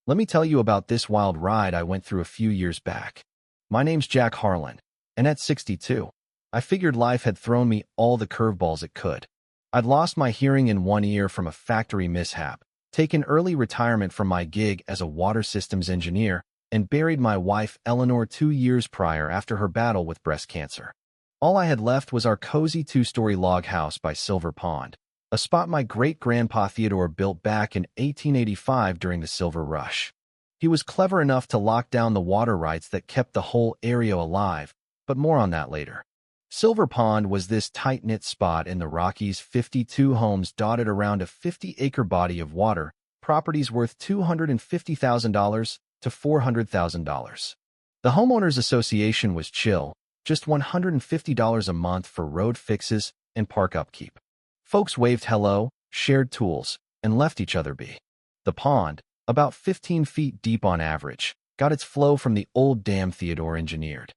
Let me tell you about this wild ride I went through a few years back. My name's Jack Harlan, and at 62, I figured life had thrown me all the curveballs it could. I'd lost my hearing in one ear from a factory mishap, taken early retirement from my gig as a water systems engineer, and buried my wife Eleanor 2 years prior after her battle with breast cancer. All I had left was our cozy two-story log house by Silver Pond, a spot my great-grandpa Theodore built back in 1885 during the Silver Rush. He was clever enough to lock down the water rights that kept the whole area alive, but more on that later. Silver Pond was this tight-knit spot in the Rockies, 52 homes dotted around a 50-acre body of water, properties worth $250,000 to $400,000. The Homeowners Association was chill, just $150 a month for road fixes and park upkeep. Folks waved hello, shared tools, and left each other be. The pond, about 15 feet deep on average, got its flow from the old dam Theodore engineered.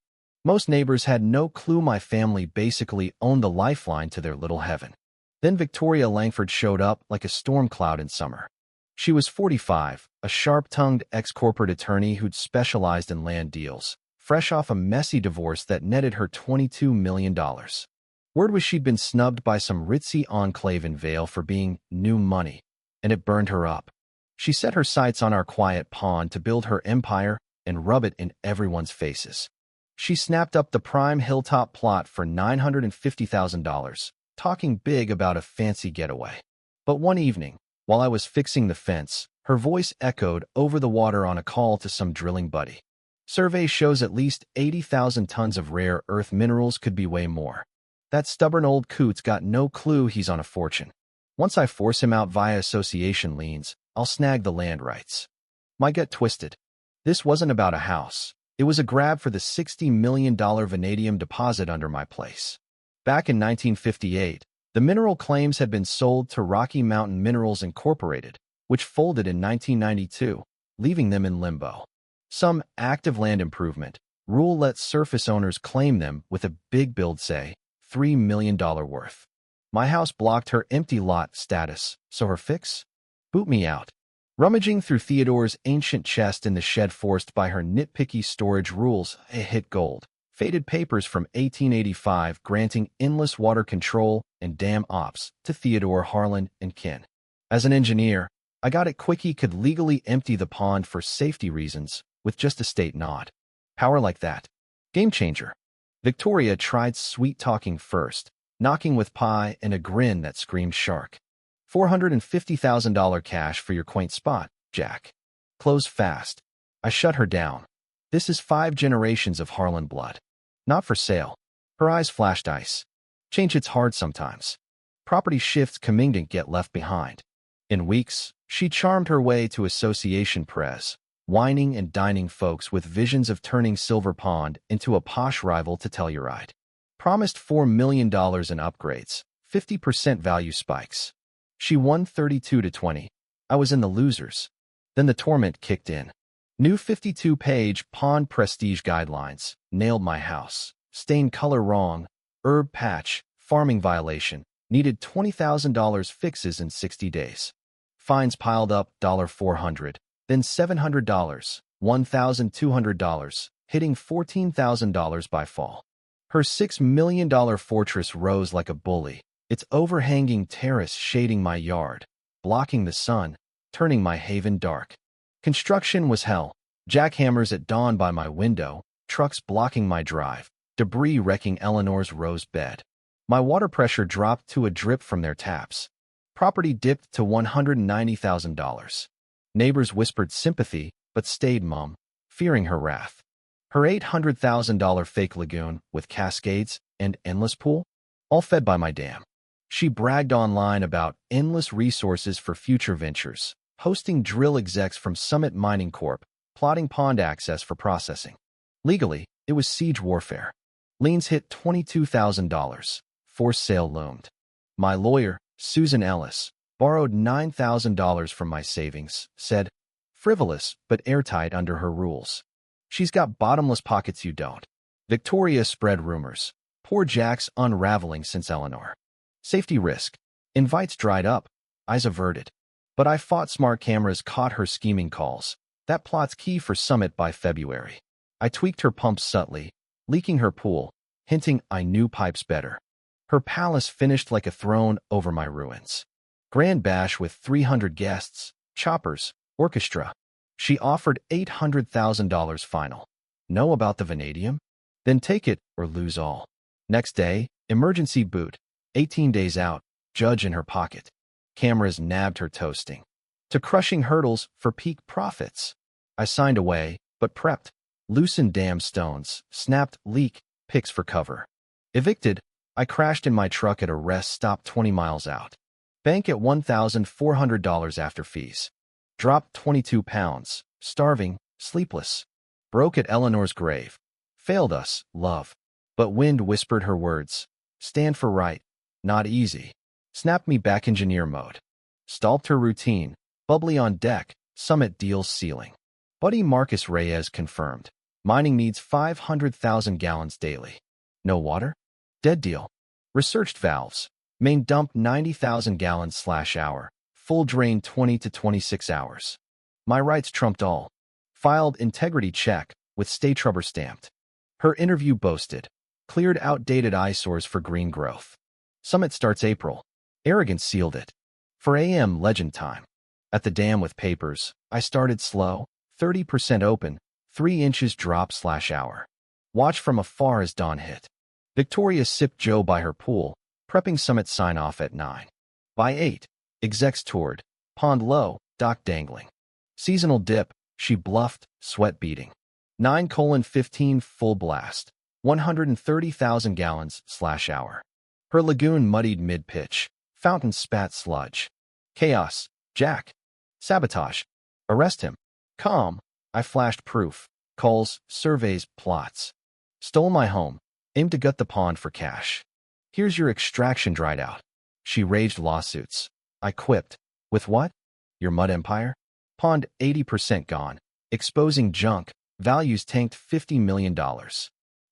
Most neighbors had no clue my family basically owned the lifeline to their little heaven. Then Victoria Langford showed up like a storm cloud in summer. She was 45, a sharp-tongued ex-corporate attorney who'd specialized in land deals, fresh off a messy divorce that netted her $22 million. Word was she'd been snubbed by some ritzy enclave in Vail for being new money, and it burned her up. She set her sights on our quiet pond to build her empire and rub it in everyone's faces. She snapped up the prime hilltop plot for $950,000, talking big about a fancy getaway. But one evening, while I was fixing the fence, her voice echoed over the water on a call to some drilling buddy. Survey shows at least 80,000 tons of rare earth minerals, could be way more. That stubborn old coot's got no clue he's on a fortune. Once I force him out via association liens, I'll snag the land rights. My gut twisted. This wasn't about a house. It was a grab for the $60 million vanadium deposit under my place. Back in 1958, the mineral claims had been sold to Rocky Mountain Minerals Incorporated, which folded in 1992, leaving them in limbo. Some active land improvement rule lets surface owners claim them with a big build, say, $3 million worth. My house blocked her empty lot status, so her fix? Boot me out. Rummaging through Theodore's ancient chest in the shed forced by her nitpicky storage rules, I hit gold. Faded papers from 1885 granting endless water control and dam ops to Theodore Harlan and kin. As an engineer, I got it quick he could legally empty the pond for safety reasons with just a state nod. Power like that. Game changer. Victoria tried sweet-talking first, knocking with pie and a grin that screamed shark. $450,000 cash for your quaint spot, Jack. Close fast. I shut her down. This is 5 generations of Harlan blood. Not for sale. Her eyes flashed ice. Change hits hard sometimes. Property shifts commingdent get left behind. In weeks, she charmed her way to association press, whining and dining folks with visions of turning Silver Pond into a posh rival to Telluride. Promised $4 million in upgrades, 50% value spikes. She won 32-20. I was in the losers. Then the torment kicked in. New 52-page pond prestige guidelines nailed my house. Stain color wrong, herb patch, farming violation, needed $20,000 fixes in 60 days. Fines piled up, $400, then $700, $1,200, hitting $14,000 by fall. Her $6 million fortress rose like a bully, its overhanging terrace shading my yard, blocking the sun, turning my haven dark. Construction was hell. Jackhammers at dawn by my window, trucks blocking my drive, debris wrecking Eleanor's rose bed. My water pressure dropped to a drip from their taps. Property dipped to $190,000. Neighbors whispered sympathy, but stayed mum, fearing her wrath. Her $800,000 fake lagoon with cascades and endless pool, all fed by my dam. She bragged online about endless resources for future ventures, hosting drill execs from Summit Mining Corp, plotting pond access for processing. Legally, it was siege warfare. Liens hit $22,000. Forced sale loomed. My lawyer, Susan Ellis, borrowed $9,000 from my savings, said, frivolous but airtight under her rules. She's got bottomless pockets you don't. Victoria spread rumors. Poor Jack's unraveling since Eleanor. Safety risk. Invites dried up. Eyes averted. But I fought smart cameras caught her scheming calls. That plot's key for Summit by February. I tweaked her pumps subtly, leaking her pool, hinting I knew pipes better. Her palace finished like a throne over my ruins. Grand bash with 300 guests, choppers, orchestra. She offered $800,000 final. Know about the vanadium? Then take it or lose all. Next day, emergency boot. 18 days out, judge in her pocket. Cameras nabbed her toasting. To crushing hurdles for peak profits. I signed away, but prepped. Loosened dam stones, snapped leak, picks for cover. Evicted, I crashed in my truck at a rest stop 20 miles out. Bank at $1,400 after fees. Dropped 22 pounds, starving, sleepless. Broke at Eleanor's grave. Failed us, love. But wind whispered her words. Stand for right. Not easy. Snapped me back engineer mode. Stalked her routine. Bubbly on deck. Summit deals ceiling. Buddy Marcus Reyes confirmed. Mining needs 500,000 gallons daily. No water? Dead deal. Researched valves. Main dump 90,000 gallons/hour. Full drain 20 to 26 hours. My rights trumped all. Filed integrity check with state rubber stamped. Her interview boasted. Cleared outdated eyesores for green growth. Summit starts April. Arrogance sealed it. 4 a.m. legend time. At the dam with papers, I started slow, 30% open, 3 inches drop/hour. Watch from afar as dawn hit. Victoria sipped Joe by her pool, prepping Summit sign-off at 9. By 8, execs toured, pond low, dock dangling. Seasonal dip, she bluffed, sweat beating. 9:15 full blast, 130,000 gallons/hour. Her lagoon muddied mid-pitch, fountain spat sludge. Chaos, Jack. Sabotage. Arrest him. Calm. I flashed proof. Calls, surveys, plots. Stole my home. Aimed to gut the pond for cash. Here's your extraction dried out. She raged lawsuits. I quipped. With what? Your mud empire? Pond 80% gone. Exposing junk. Values tanked $50 million.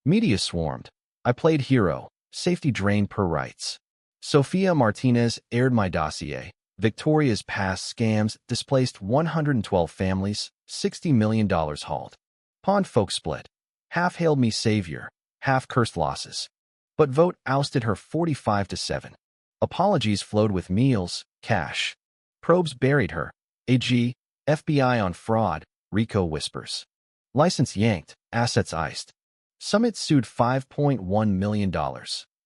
Media swarmed. I played hero. Safety drained per rights. Sofia Martinez aired my dossier. Victoria's past scams displaced 112 families, $60 million hauled. Pond folk split. Half hailed me savior, half cursed losses. But vote ousted her 45-7. Apologies flowed with meals, cash. Probes buried her. AG, FBI on fraud, Rico whispers. License yanked, assets iced. Summit sued $5.1 million.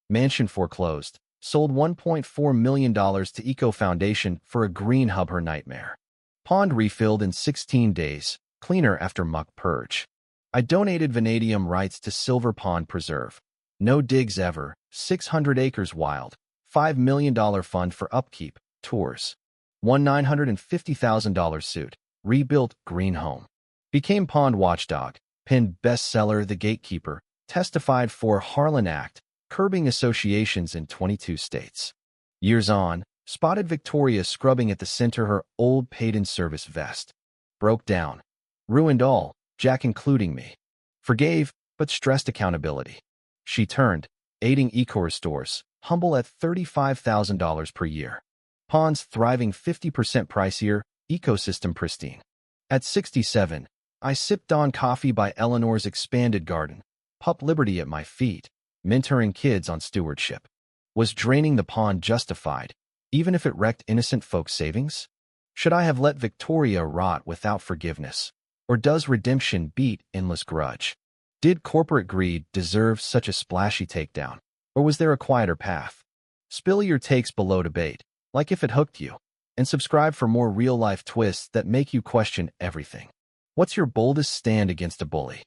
Mansion foreclosed. Sold $1.4 million to Eco Foundation for a green hub her nightmare. Pond refilled in 16 days, cleaner after muck purge. I donated vanadium rights to Silver Pond Preserve. No digs ever, 600 acres wild, $5 million fund for upkeep, tours. One $950,000 suit, rebuilt green home. Became pond watchdog, pinned bestseller The Gatekeeper, testified for Harlan Act, curbing associations in 22 states. Years on, spotted Victoria scrubbing at the center her old paid-in-service vest. Broke down. Ruined all, Jack including me. Forgave, but stressed accountability. She turned, aiding Ecor stores, humble at $35,000 per year. Ponds thriving 50% pricier, ecosystem pristine. At 67, I sipped on coffee by Eleanor's expanded garden, pup liberty at my feet, mentoring kids on stewardship. Was draining the pond justified, even if it wrecked innocent folks' savings? Should I have let Victoria rot without forgiveness? Or does redemption beat endless grudge? Did corporate greed deserve such a splashy takedown? Or was there a quieter path? Spill your takes below debate, like if it hooked you, and subscribe for more real-life twists that make you question everything. What's your boldest stand against a bully?